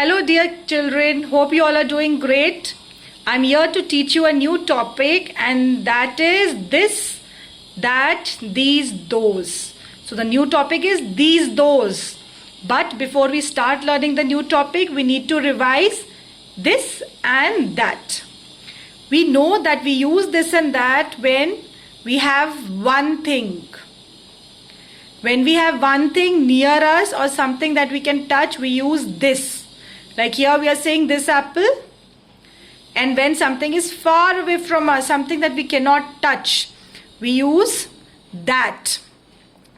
Hello dear children, hope you all are doing great. I'm here to teach you a new topic, and that is this, that, these, those. So the new topic is these, those. But before we start learning the new topic, we need to revise this and that. We know that we use this and that when we have one thing. When we have one thing near us or something that we can touch, we use this. Like here we are saying this apple. And when something is far away from us, something that we cannot touch, we use that.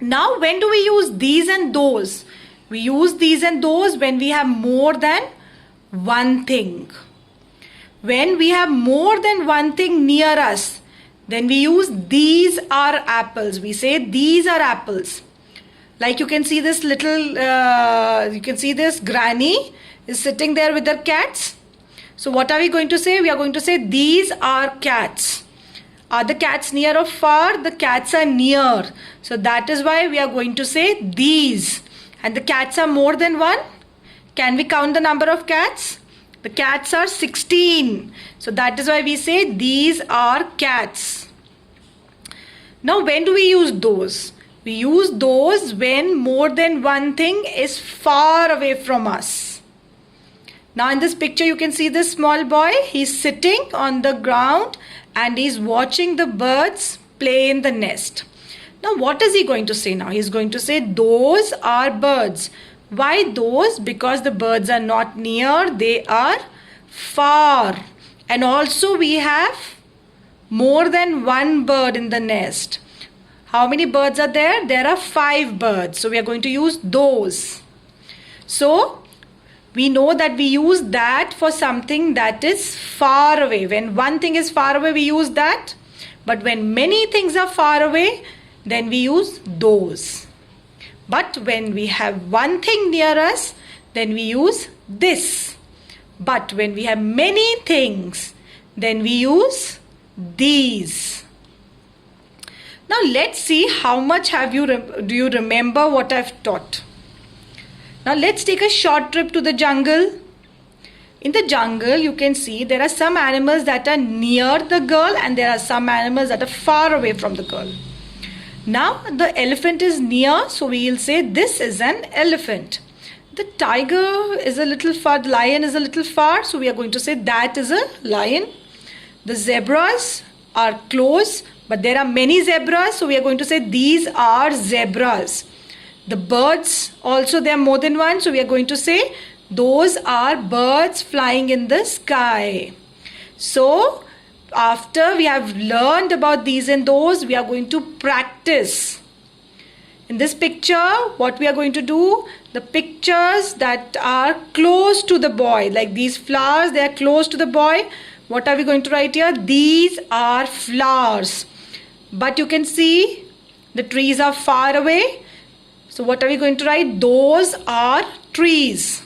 Now when do we use these and those? We use these and those when we have more than one thing. When we have more than one thing near us, then we use these are apples. We say these are apples. Like you can see this little, this granny is sitting there with her cats. So what are we going to say? We are going to say these are cats. Are the cats near or far? The cats are near. So that is why we are going to say these. And the cats are more than one. Can we count the number of cats? The cats are 16. So that is why we say these are cats. Now when do we use those? We use those when more than one thing is far away from us. Now in this picture you can see this small boy. He's sitting on the ground and he's watching the birds play in the nest. Now what is he going to say now? He's going to say those are birds. Why those? Because the birds are not near, they are far. And also we have more than one bird in the nest. How many birds are there? There are 5 birds. So we are going to use those. So we know that we use that for something that is far away. When one thing is far away, we use that. But when many things are far away, then we use those. But when we have one thing near us, then we use this. But when we have many things, then we use these. Now let's see how much do you remember what I've taught. Now let's take a short trip to the jungle. In the jungle you can see there are some animals that are near the girl and there are some animals that are far away from the girl. Now the elephant is near, so we will say this is an elephant. The tiger is a little far, the lion is a little far, so we are going to say that is a lion. The zebras are close, but there are many zebras, so we are going to say these are zebras. The birds also, there are more than one, so we are going to say those are birds flying in the sky. So after we have learned about these and those, we are going to practice. In this picture, what we are going to do, the pictures that are close to the boy, like these flowers, they are close to the boy. What are we going to write here? These are flowers. But you can see the trees are far away. So what are we going to write? Those are trees.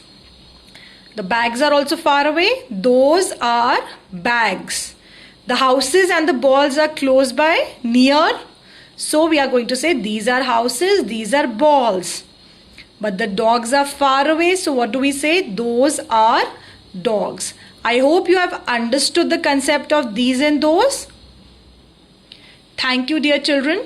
The bags are also far away. Those are bags. The houses and the balls are close by, near. So we are going to say these are houses, these are balls. But the dogs are far away. So what do we say? Those are dogs. I hope you have understood the concept of these and those. Thank you, dear children.